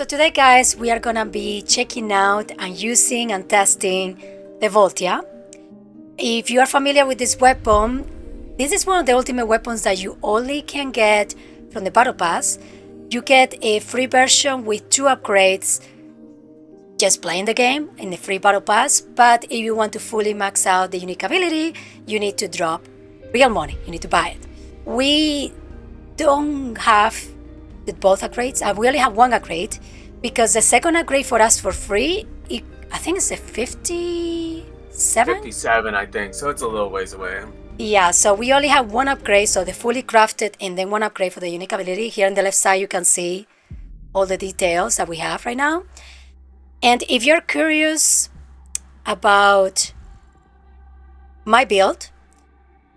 today, guys, we are gonna be checking out and using and testing the Voltia. If you are familiar with this weapon, this is one of the ultimate weapons that you only can get from the Battle Pass. You get a free version with 2 upgrades just playing the game in the free Battle Pass, but if you want to fully max out the unique ability, you need to drop real money, you need to buy it. We don't have both upgrades, we only have one upgrade, because the second upgrade for us for free, I think it's a 57? 57, I think, so it's a little ways away. Yeah, so we only have one upgrade, so the fully crafted and then one upgrade for the unique ability. Here on the left side you can see all the details that we have right now. And if you're curious about my build,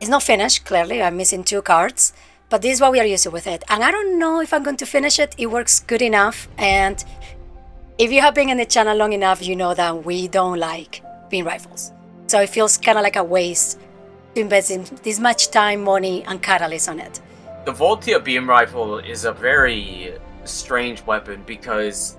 it's not finished, clearly, I'm missing 2 cards, but this is what we are using with it. And I don't know if I'm going to finish it, it works good enough. And if you have been in the channel long enough, you know that we don't like beam rifles. So it feels kind of like a waste to invest in this much time, money, and catalyst on it. The Voltia beam rifle is a very strange weapon because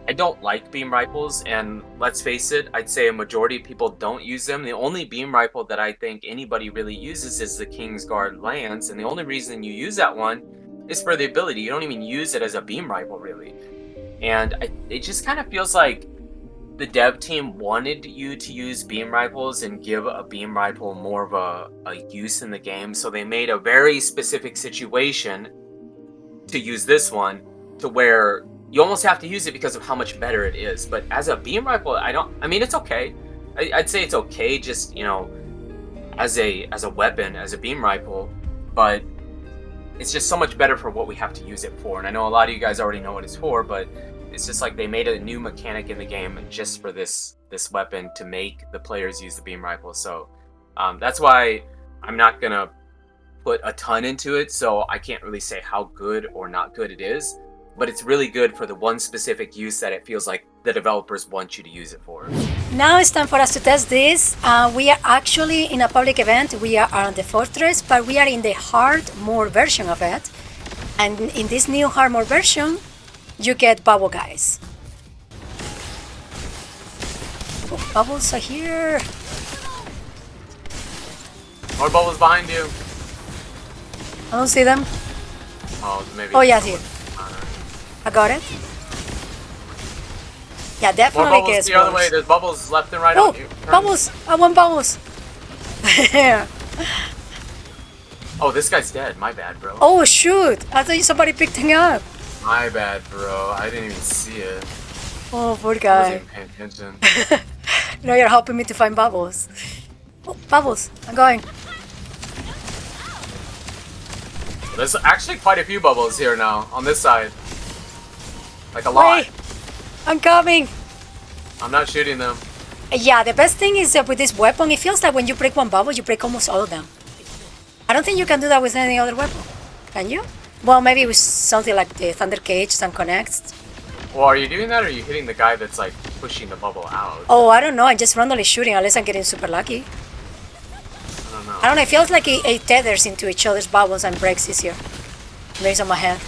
I don't like beam rifles, and let's face it, I'd say a majority of people don't use them. The only beam rifle that I think anybody really uses is the Kingsguard Lance, and the only reason you use that one is for the ability. You don't even use it as a beam rifle, really. And it just kind of feels like the dev team wanted you to use beam rifles and give a beam rifle more of a use in the game, so they made a very specific situation to use this one to where you almost have to use it because of how much better it is. But as a beam rifle, I mean, it's okay. I'd say it's okay, just, you know, as a weapon, as a beam rifle, but it's just so much better for what we have to use it for. And I know a lot of you guys already know what it's for, but it's just like they made a new mechanic in the game just for this weapon to make the players use the beam rifle. So that's why I'm not gonna put a ton into it, so I can't really say how good or not good it is. But it's really good for the one specific use that it feels like the developers want you to use it for. Now it's time for us to test this. We are actually in a public event. We are on the Fortress, but we are in the hard mode version of it. And in this new hard mode version, you get bubble guys. Oh, bubbles are here. More bubbles behind you. I don't see them. Oh, maybe. Oh, yeah, here. I got it. Yeah, definitely more bubbles gets the other way. There's bubbles left and right on you. Bubbles! I want bubbles! Oh, this guy's dead. My bad, bro. Oh, shoot! I thought somebody picked him up. My bad, bro. I didn't even see it. Oh, poor guy. I wasn't even paying attention. Now you're helping me to find bubbles. Oh, bubbles! I'm going. There's actually quite a few bubbles here now on this side. Like a lot. Wait, I'm coming. I'm not shooting them. Yeah, the best thing is that with this weapon, it feels like when you break one bubble, you break almost all of them. I don't think you can do that with any other weapon. Can you? Well, maybe with something like the Thunder Cage and connects. Well, are you doing that, or are you hitting the guy that's like pushing the bubble out? Oh, I don't know. I'm just randomly shooting unless I'm getting super lucky. I don't know. I don't know. It feels like it tethers into each other's bubbles and breaks easier. Based on my head.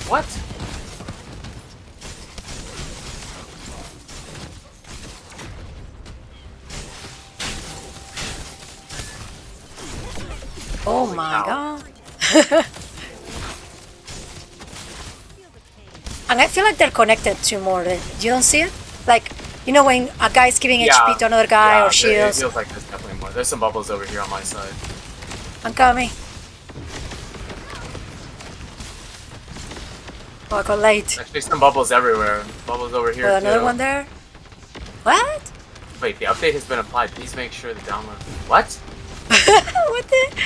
What? Oh my god. And I feel like they're connected to more. You don't see it? Like, you know when a guy's giving HP to another guy or shields? It feels like there's definitely more. There's some bubbles over here on my side. I'm coming. Oh, I got late. Actually, some bubbles everywhere. Bubbles over here, Well, another too. one there? What? Wait, the update has been applied. Please make sure the download... What? What the?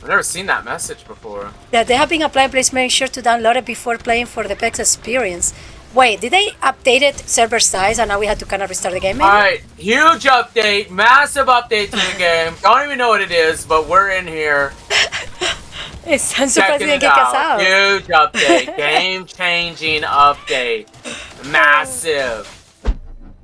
I've never seen that message before. Yeah, they have been applied. Please make sure to download it before playing for the best experience. Wait, did they update it server size and now we have to kind of restart the game maybe? Alright, huge update. Massive update to the game. Don't even know what it is, but we're in here. I'm surprised they didn't kick us out. Huge update. Game-changing update. Massive.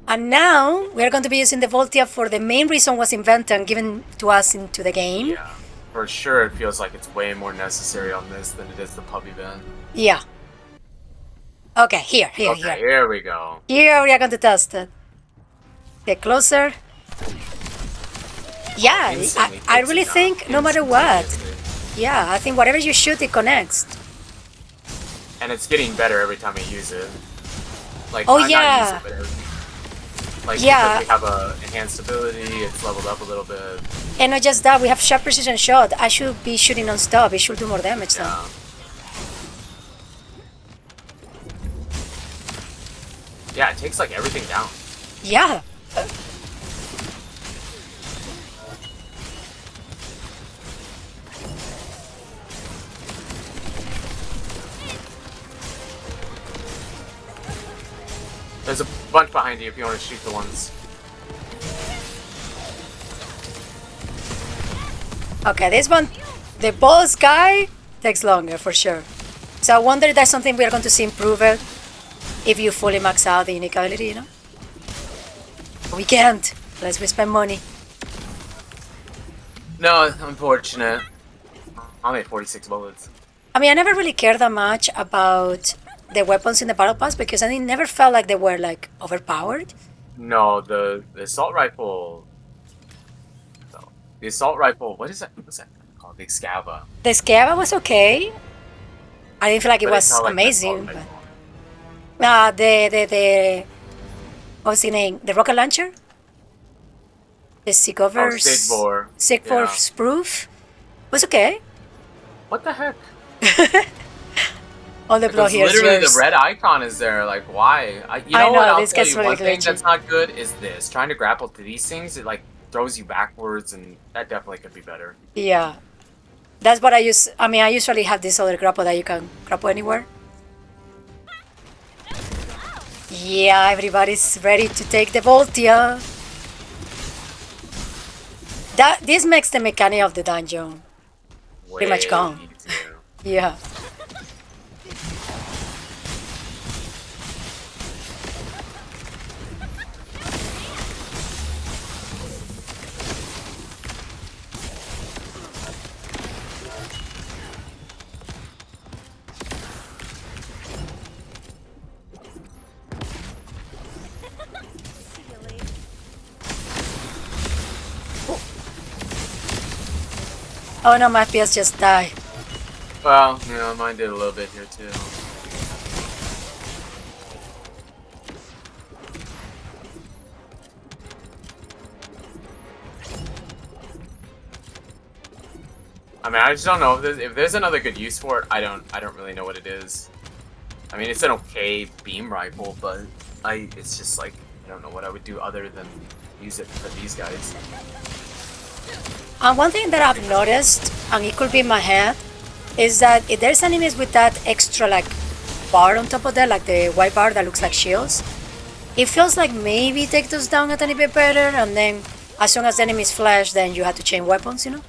And now we are going to be using the Voltia for the main reason was invented and given to us into the game. Yeah. For sure, it feels like it's way more necessary on this than it is the puppy van. Yeah. Okay, here. Okay, here we go. Here we are going to test it. Get closer. Yeah, Instantly I takes really it down. think no matter what. Instantaneously. Yeah, I think whatever you shoot, it connects. And it's getting better every time I use it. Like, Oh, not yeah. use it, but like, Yeah. because we have a enhanced ability, it's leveled up a little bit. And not just that, we have sharp precision shot. I should be shooting non-stop. It should do more damage then. Yeah. Yeah, it takes like everything down. Yeah. There's a bunch behind you if you want to shoot the ones. Okay, this one, the boss guy takes longer for sure. So I wonder if that's something we are going to see improve it if you fully max out the unique ability, you know? We can't, unless we spend money. No, unfortunate. I made 46 bullets. I mean, I never really cared that much about the weapons in the battle pass because I never felt like they were like overpowered. No, the assault rifle. No, the assault rifle. What is that? What's that called? The Scava. The Scava was okay. I didn't feel like it But it's was not like the amazing. assault But rifle. the what was the name? The rocket launcher. The Sigur's Sigvor. Sigvor's proof was okay. What the heck? All the blow Because here is literally yours. the red icon is there. Like, why? You I know know, what? I'll this tell gets you really one thing glitchy. that's not good is this. Trying to grapple to these things, it like throws you backwards, and that definitely could be better. Yeah, that's what I use. I mean, I usually have this other grapple that you can grapple anywhere. Yeah, everybody's ready to take the Voltia. This makes the mechanic of the dungeon pretty much Way gone. easier. Yeah. Oh no, my FPS just died. Well, you know, mine did a little bit here too. I mean, I just don't know if there's another good use for it. I don't really know what it is. I mean, it's an okay beam rifle, but it's just like I don't know what I would do other than use it for these guys. And one thing that I've noticed, and it could be in my head, is that if there's enemies with that extra like bar on top of that, like the white bar that looks like shields, it feels like maybe take those down a tiny bit better, and then as soon as the enemies flash, then you have to change weapons, you know?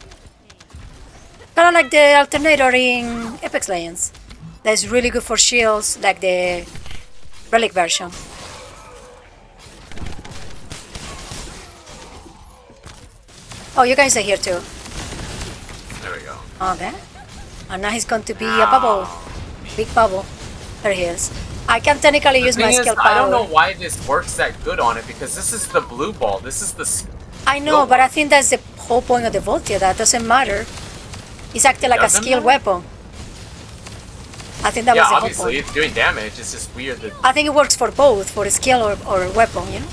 Kind of like the alternator in Apex Legends. That's really good for shields, like the relic version. Oh, you guys are here too. There we go. Okay. And now he's going to be a bubble. Big bubble. There he is. I can technically use my skill power. I don't know why this works that good on it, because this is the blue ball. This is the... I know, but I think that's the whole point of the Voltia. That doesn't matter. It's acting like a skill weapon. I think that was the whole obviously, point. it's doing damage. It's just weird that... I think it works for both, for a skill or weapon, you know?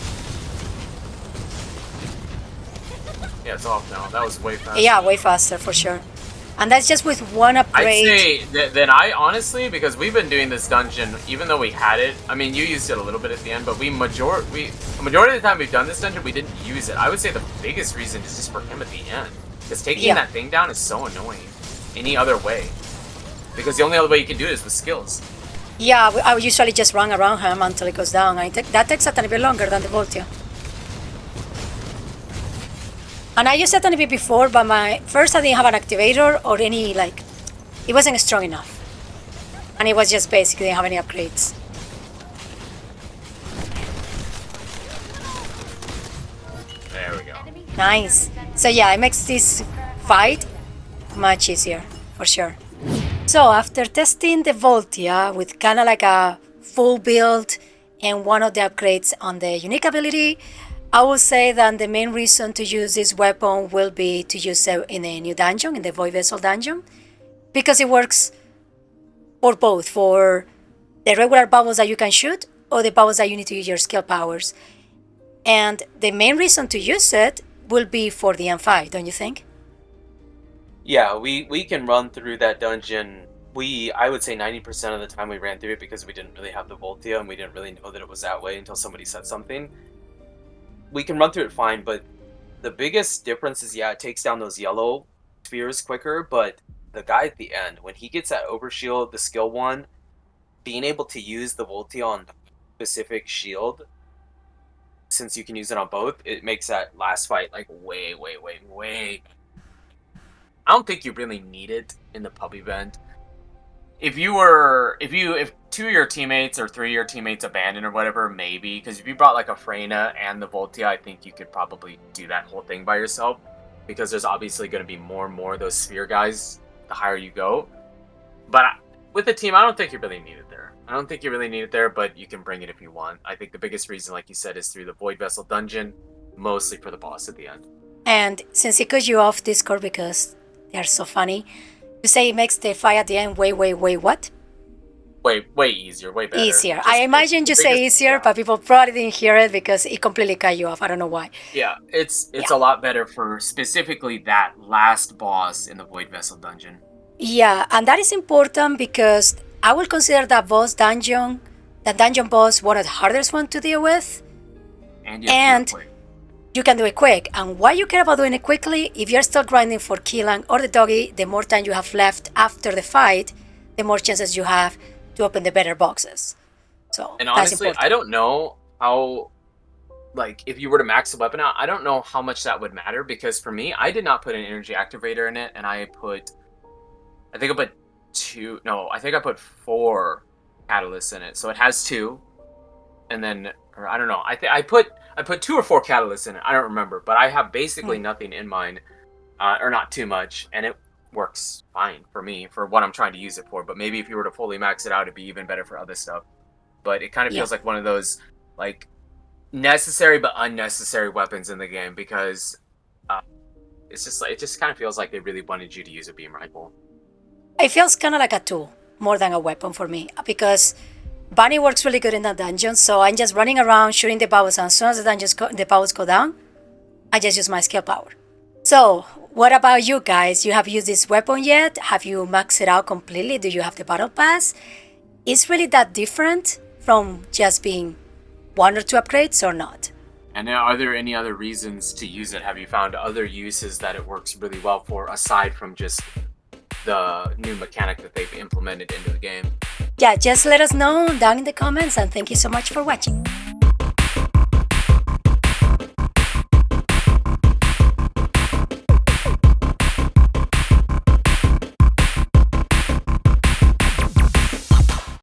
Yeah, it's off now. That was way faster. Yeah, way faster, for sure. And that's just with one I'd upgrade. say then I honestly, because we've been doing this dungeon, even though we had it. I mean, you used it a little bit at the end, but the majority of the time we've done this dungeon, we didn't use it. I would say the biggest reason is just for him at the end, because taking that thing down is so annoying. Any other way, because the only other way you can do it is with skills. Yeah, I would usually just run around him until it goes down. That takes a tiny bit longer than the Voltia. And I used it a tiny bit before, but first I didn't have an activator or any, like, it wasn't strong enough. And it was just basic, didn't have any upgrades. There we go. Nice. So yeah, it makes this fight Much easier, for sure. So after testing the Voltia with kind of like a full build and one of the upgrades on the unique ability, I would say that the main reason to use this weapon will be to use it in a new dungeon, in the Void Vessel dungeon, because it works for both, for the regular bubbles that you can shoot or the bubbles that you need to use your skill powers. And the main reason to use it will be for the M5, don't you think? Yeah, we can run through that dungeon. I would say 90% of the time we ran through it because we didn't really have the Voltia and we didn't really know that it was that way until somebody said something. We can run through it fine, but the biggest difference is, yeah, it takes down those yellow spheres quicker, but the guy at the end, when he gets that overshield, the skill one, being able to use the Voltia on the specific shield, since you can use it on both, it makes that last fight like way. I don't think you really need it in the pub event. If two of your teammates or three of your teammates abandon or whatever, maybe, because if you brought like a Freyna and the Voltia, I think you could probably do that whole thing by yourself, because there's obviously going to be more and more of those sphere guys the higher you go. But with the team, I don't think you really need it there. I don't think you really need it there, but you can bring it if you want. I think the biggest reason, like you said, is through the Void Vessel dungeon, mostly for the boss at the end. And since it cut you off Discord because they are so funny, you say it makes the fight at the end way what? Way easier, way better. Easier. I imagine you say easier, yeah. But people probably didn't hear it because it completely cut you off. I don't know why. Yeah, it's a lot better for specifically that last boss in the Void Vessel dungeon. Yeah, and that is important because I will consider that dungeon boss, one of the hardest ones to deal with. And you can do it quick. And why you care about doing it quickly? If you're still grinding for Keelan or the doggy, the more time you have left after the fight, the more chances you have to open the better boxes. So, and honestly, I don't know how, like, if you were to max the weapon out, I don't know how much that would matter, because for me, I did not put an energy activator in it, and I put 4 catalysts in it. So it has 2, and then, or I don't know, I put 2 or 4 catalysts in it. I don't remember, but I have basically nothing in mine, or not too much, and it works fine for me for what I'm trying to use it for. But maybe if you were to fully max it out, it'd be even better for other stuff. But it kind of feels like one of those like necessary but unnecessary weapons in the game, because it just kind of feels like they really wanted you to use a beam rifle. It feels kind of like a tool more than a weapon for me, because Bunny works really good in that dungeon, so I'm just running around shooting the bubbles, and as soon as the bubbles go down, I just use my skill power. So, what about you guys? You have used this weapon yet? Have you maxed it out completely? Do you have the battle pass? Is really that different from just being 1 or 2 upgrades or not? And are there any other reasons to use it? Have you found other uses that it works really well for, aside from just the new mechanic that they've implemented into the game? Yeah, just let us know down in the comments, and thank you so much for watching.